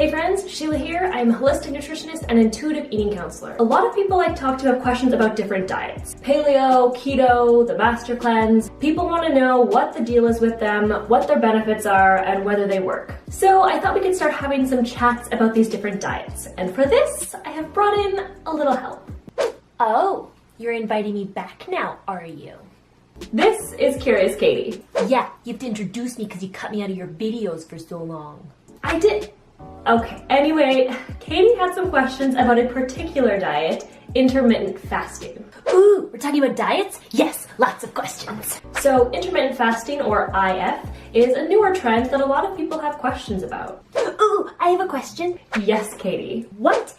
Hey friends, Sheelagh here. I'm a holistic nutritionist and intuitive eating counselor. A lot of people I talk to have questions about different diets. Paleo, keto, the master cleanse. People want to know what the deal is with them, what their benefits are, and whether they work. So I thought we could start having some chats about these different diets. And for this, I have brought in a little help. Oh, you're inviting me back now, are you? This is Curious Katie. Yeah, you have to introduce me because you cut me out of your videos for so long. I did. Okay, anyway, Katie had some questions about a particular diet, intermittent fasting. Ooh, we're talking about diets? Yes, lots of questions. So intermittent fasting, or IF, is a newer trend that a lot of people have questions about. Ooh, I have a question. Yes, Katie. What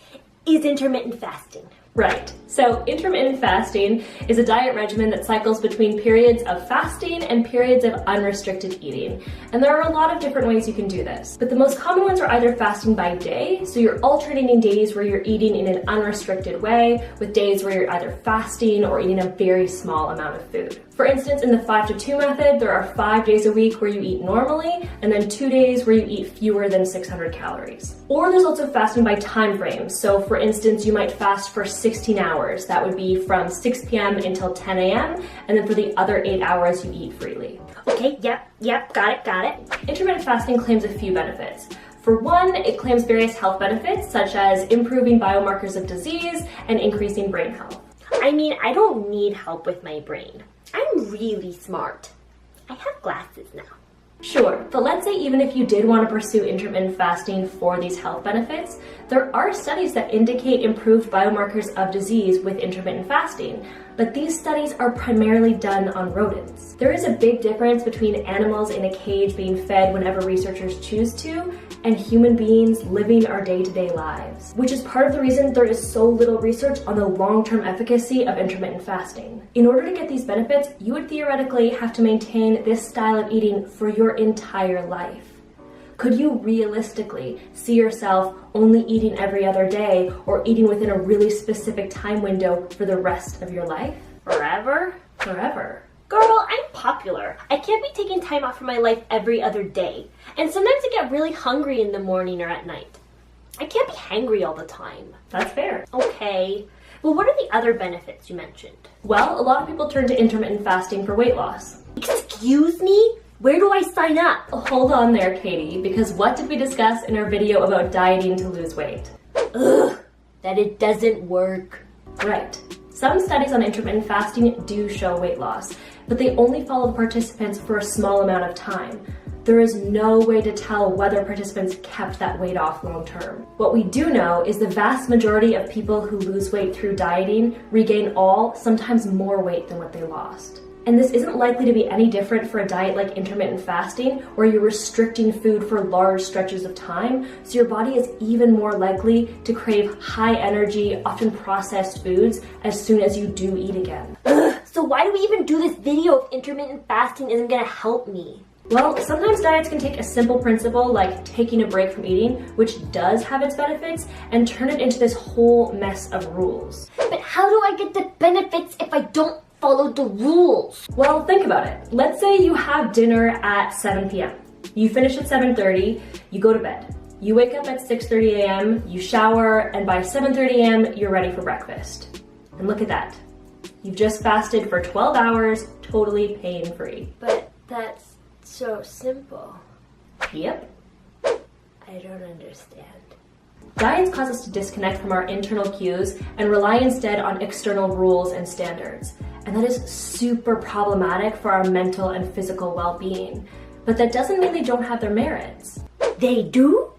is intermittent fasting? Right. So intermittent fasting is a diet regimen that cycles between periods of fasting and periods of unrestricted eating. And there are a lot of different ways you can do this. But the most common ones are either fasting by day, so you're alternating days where you're eating in an unrestricted way, with days where you're either fasting or eating a very small amount of food. For instance, in the 5-2 method, there are 5 days a week where you eat normally, and then 2 days where you eat fewer than 600 calories. Or there's also fasting by time frames. So for instance, you might fast for 16 hours. That would be from 6 p.m. until 10 a.m. And then for the other 8 hours, you eat freely. Okay, yep, got it. Intermittent fasting claims a few benefits. For one, it claims various health benefits, such as improving biomarkers of disease and increasing brain health. I mean, I don't need help with my brain. I'm really smart. I have glasses now. Sure, but let's say even if you did want to pursue intermittent fasting for these health benefits, there are studies that indicate improved biomarkers of disease with intermittent fasting, but these studies are primarily done on rodents. There is a big difference between animals in a cage being fed whenever researchers choose to, and human beings living our day-to-day lives, which is part of the reason there is so little research on the long-term efficacy of intermittent fasting. In order to get these benefits, you would theoretically have to maintain this style of eating for your entire life. Could you realistically see yourself only eating every other day or eating within a really specific time window for the rest of your life? Forever? Forever. Girl, I'm popular. I can't be taking time off from my life every other day. And sometimes I get really hungry in the morning or at night. I can't be hangry all the time. That's fair. Okay. Well, what are the other benefits you mentioned? Well, a lot of people turn to intermittent fasting for weight loss. Excuse me? Where do I sign up? Hold on there, Katie, because what did we discuss in our video about dieting to lose weight? Ugh, that it doesn't work. Right. Some studies on intermittent fasting do show weight loss, but they only follow the participants for a small amount of time. There is no way to tell whether participants kept that weight off long term. What we do know is the vast majority of people who lose weight through dieting regain all, sometimes more weight than what they lost. And this isn't likely to be any different for a diet like intermittent fasting, where you're restricting food for large stretches of time, so your body is even more likely to crave high energy, often processed foods as soon as you do eat again. Ugh, so why do we even do this video if intermittent fasting isn't gonna help me? Well, sometimes diets can take a simple principle like taking a break from eating, which does have its benefits, and turn it into this whole mess of rules. But how do I get the benefits if I don't follow the rules? Well, think about it. Let's say you have dinner at 7 p.m. You finish at 7:30, you go to bed. You wake up at 6:30 a.m., you shower, and by 7:30 a.m., you're ready for breakfast. And look at that. You've just fasted for 12 hours, totally pain-free. But that's so simple. Yep. I don't understand. Diets cause us to disconnect from our internal cues and rely instead on external rules and standards. And that is super problematic for our mental and physical well-being. But that doesn't mean they don't have their merits. They do?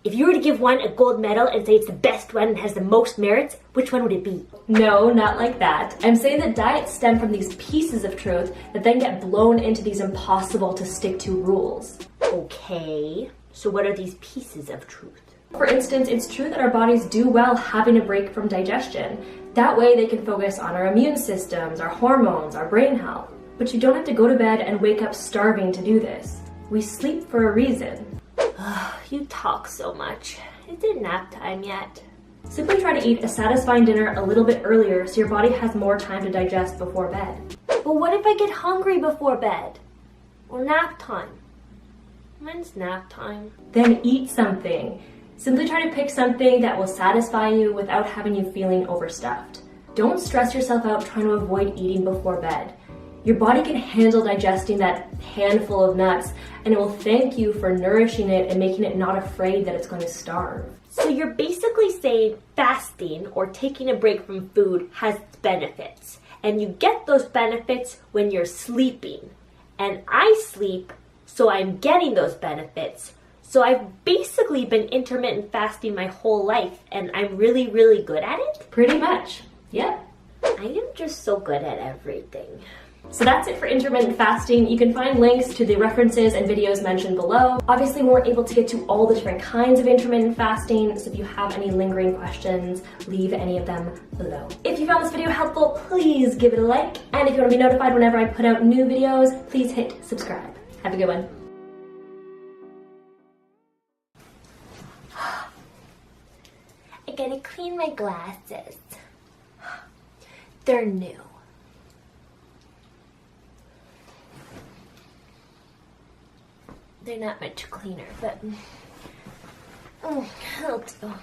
If you were to give one a gold medal and say it's the best one and has the most merits, which one would it be? No, not like that. I'm saying that diets stem from these pieces of truth that then get blown into these impossible to stick to rules. Okay, so what are these pieces of truth? For instance, it's true that our bodies do well having a break from digestion. That way they can focus on our immune systems, our hormones, our brain health. But you don't have to go to bed and wake up starving to do this. We sleep for a reason. You talk so much. Is it nap time yet? Simply try to eat a satisfying dinner a little bit earlier so your body has more time to digest before bed. But what if I get hungry before bed? Or nap time? When's nap time? Then eat something. Simply try to pick something that will satisfy you without having you feeling overstuffed. Don't stress yourself out trying to avoid eating before bed. Your body can handle digesting that handful of nuts, and it will thank you for nourishing it and making it not afraid that it's going to starve. So you're basically saying fasting or taking a break from food has benefits, and you get those benefits when you're sleeping. And I sleep, so I'm getting those benefits. So I've basically been intermittent fasting my whole life, and I'm really, really good at it? Pretty much, yep. I am just so good at everything. So that's it for intermittent fasting. You can find links to the references and videos mentioned below. Obviously, we weren't able to get to all the different kinds of intermittent fasting, so if you have any lingering questions, leave any of them below. If you found this video helpful, please give it a like, and if you want to be notified whenever I put out new videos, please hit subscribe. Have a good one. I gotta clean my glasses. They're new. They're not much cleaner, but I'll do.